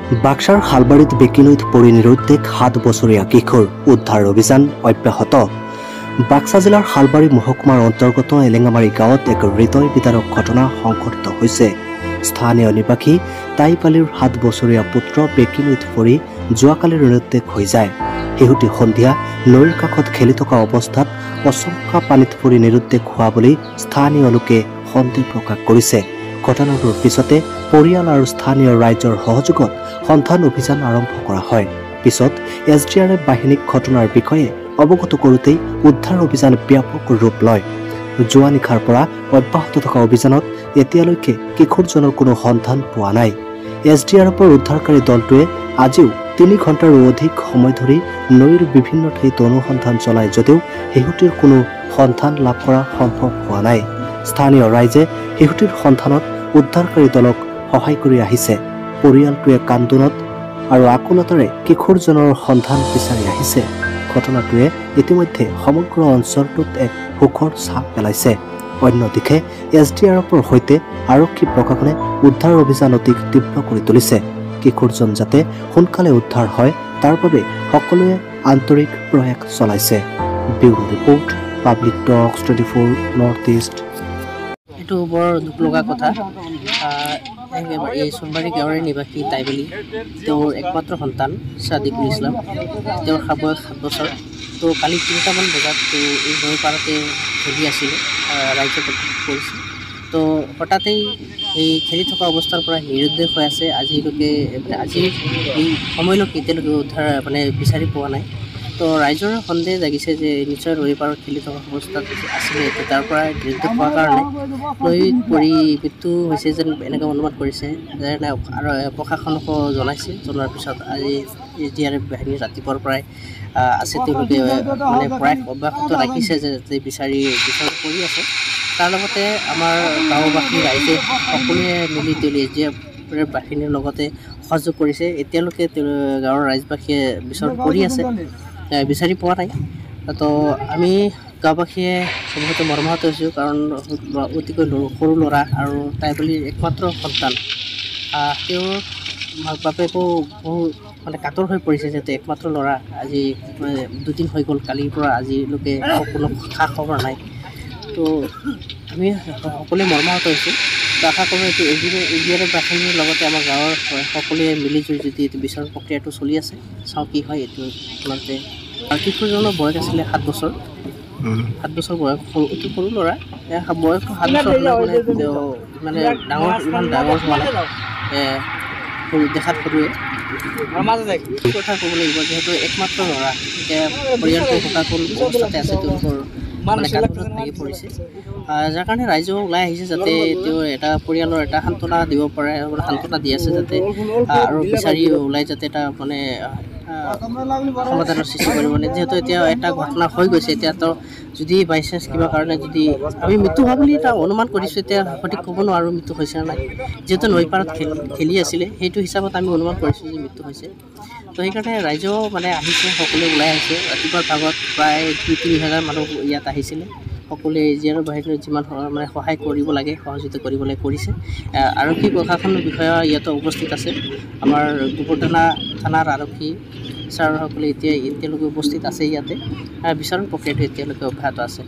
বাক্সাৰ শালবাৰীত বেকিনৈত পৰি নিৰুদ্দেশ 7 বছৰীয়া কিশোৰ উদ্ধাৰ অভিযান অব্যাহত। বাক্সা জিলাৰ শালবাৰী মহকুমাৰ অন্তৰ্গত এলেঙামাৰী গাঁৱত এক হৃদয় বিদাৰক ঘটনা সংঘটিত হৈছে। স্থানীয় নিবাসী তাইপ আলীৰ 7 বছৰীয়া পুত্ৰ বেকিনৈত পৰি যোৱাকালি নিৰুদ্দেশ হৈ যায়। শিশুটি সন্ধিয়া নৈৰ কাষত খেলি থকা অৱস্থাত অচমকা পানীত পৰি নিৰুদ্দেশ হোৱা বুলি স্থানীয় লোকে সন্দেহ প্ৰকাশ কৰিছে। ঘটনাটোৰ পিছতে পৰিয়াল আৰু স্থানীয় ৰাইজৰ সহযোগত সন্ধান অভিযান আৰম্ভ কৰা হয়। পিছত SDRF বাহিনীক ঘটনাৰ বিষয়ে অৱগত কৰোঁতেই উদ্ধাৰ অভিযান ব্যাপক ৰূপ লয়। যোৱা নিশাৰ পৰা অব্যাহত থকা অভিযানত এতিয়ালৈকে কিশোৰজনৰ কোনো সন্ধান পোৱা নাই। SDRFৰ উদ্ধাৰকাৰী দলটোৱে আজিও 3 ঘণ্টাৰো অধিক সময় ধৰি নৈৰ বিভিন্ন ঠাইত অনুসন্ধান চলাই যদিও শিশুটিৰ কোনো সন্ধান লাভ কৰা সম্ভৱ হোৱা নাই। স্থানীয় ৰাইজে শিশুটিৰ সন্ধানত উদ্ধাৰকাৰী দলক সহায় কৰি আহিছে। পৰিয়ালটোৱে কান্দোনত আৰু আকুলতাৰে কিশোৰজনৰ সন্ধান বিচাৰি আহিছে। ঘটনাটোৱে ইতিমধ্যে সমগ্ৰ অঞ্চলটোত এক শোকৰ ছাপ পেলাইছে। অন্যদিশে SDRFৰ সৈতে আৰক্ষী প্ৰশাসনে উদ্ধাৰ অভিযান অধিক তীব্ৰ কৰি তুলিছে। কিশোৰজন যাতে সোনকালে উদ্ধাৰ হয় তাৰ বাবে সকলোৱে আন্তৰিক প্ৰয়াস চলাইছে। ব্যুৰো ৰিপৰ্ট, পাব্লিক টক্স 24 নৰ্থ ইষ্ট। এইটো বৰ দুখ লগা কথা। এই সোণবাৰী গাঁৱৰে নিবাসী তাইপ আলী, তেওঁৰ একমাত্ৰ সন্তান ছাদিকুল ইছলাম, তেওঁৰ বয়স 7 বছৰ। তো কালি 3টামান বজাত এই নৈ পাৰতে খেলি আছিলে, ৰাইজে কৰিছে। তো হঠাতেই এই খেলি থকা অৱস্থাৰ পৰা নিৰুদ্দেশ হৈ আছে। আজিলৈকে আজি এই সময়লৈকে এতিয়ালৈকে উদ্ধাৰ বিচাৰি পোৱা নাই। তো ৰাইজৰ সন্দেহ জাগিছে যে নিশ্চয় নৈ পাৰত খেলি থকা অৱস্থাত আছিলে, তাৰ পৰা নিৰুদ্দেশ হোৱাৰ কাৰণে নৈত পৰি মৃত্যু হৈছে যেন এনেকৈ অনুমান কৰিছে। আৰু প্ৰশাসনকো জনাইছে। জনাৰ পিছত আজি SDRF বাহিনী ৰাতিপুৱাৰ পৰাই আছে, তেওঁলোকে প্ৰয়াস অব্যাহত ৰাখিছে যে বিচাৰি কৰি আছে। তাৰ লগতে আমাৰ গাঁওবাসী ৰাইজে সকলোৱে মিলি SDRF বাহিনীৰ লগতে সহযোগ কৰিছে। এতিয়ালৈকে গাঁৱৰ ৰাইজবাসীয়ে বিচাৰ কৰি আছে, বিচাৰি পোৱা নাই। তো আমি গাঁওবাসীয়ে চবতে মৰ্মাহত হৈছোঁ, কাৰণ অতিকৈ সৰু ল'ৰা আৰু তাইপ আলীৰ একমাত্ৰ সন্তান। তেওঁৰ মাক বাপেকো বহু কাতৰ হৈ পৰিছে, যিহেতু একমাত্ৰ ল'ৰা। আজি 2 দিন হৈ গ'ল, কালিৰ পৰা আজিলৈকে কোনো খা খবৰ নাই। তো আমি সকলোৱে মৰ্মাহত হৈছোঁ। আশা কৰোঁ এইটো SDRF বাহিনীৰ লগতে আমাৰ গাঁৱৰ সকলোৱে মিলিজুলি যদি এইটো বিচাৰ প্ৰক্ৰিয়াটো চলি আছে, চাওঁ কি হয়। এইটো ইমানতে কিশোৰজনৰ বয়স আছিলে 7 বছৰ। 7 বছৰ বয়স, অতি সৰু ল'ৰা। বয়স 7 বছৰ ডাঙৰ, ইমান ডাঙৰ হোৱা নাই, দেখাত সৰুৱে। কথা ক'ব লাগিব, যিহেতু একমাত্ৰ ল'ৰা, এতিয়া পৰিয়ালটো শোকাকুল অৱস্থাতে আছে, তেওঁলোকৰ কান্দোনত ভাগি পৰিছে। যাৰ কাৰণে ৰাইজেও ওলাই আহিছে যাতে তেওঁ এটা পৰিয়ালৰ এটা সান্ত্বনা দিব পাৰে, সান্ত্বনা দি আছে যাতে, আৰু বিচাৰি ওলাই যাতে এটা সমাধানৰ সৃষ্টি কৰিব। যিহেতু এতিয়া এটা ঘটনা হৈ গৈছে, এতিয়া তো যদি বাই চান্স কিবা কাৰণে যদি আমি মৃত্যু হোৱা বুলি এটা অনুমান কৰিছোঁ, এতিয়া সঠিক ক'ব নোৱাৰোঁ মৃত্যু হৈছে নে নাই। যিহেতু নৈ পাৰত খেলি আছিলে, সেইটো হিচাপত আমি অনুমান কৰিছোঁ যে মৃত্যু হৈছে। তো সেইকাৰণে ৰাইজেও আহিছে, সকলোৱে ওলাই আহিছে। ৰাতিপুৱাৰ ভাগত প্ৰায় 2-3 হাজাৰ মানুহ ইয়াত আহিছিলে। সকলোৱে SDRF বাহিনীৰ যিমান সহায় কৰিব লাগে, সহযোগিতা কৰিবলৈ কৰিছে। আৰক্ষী প্ৰশাসনৰ বিষয়া ইয়াতো উপস্থিত আছে। আমাৰ গোবৰধনা থানাৰ আৰক্ষী ছাৰসকলে এতিয়ালৈকে উপস্থিত আছে ইয়াতে। বিচাৰৰ প্ৰক্ৰিয়াটো এতিয়ালৈকে অব্যাহত আছে।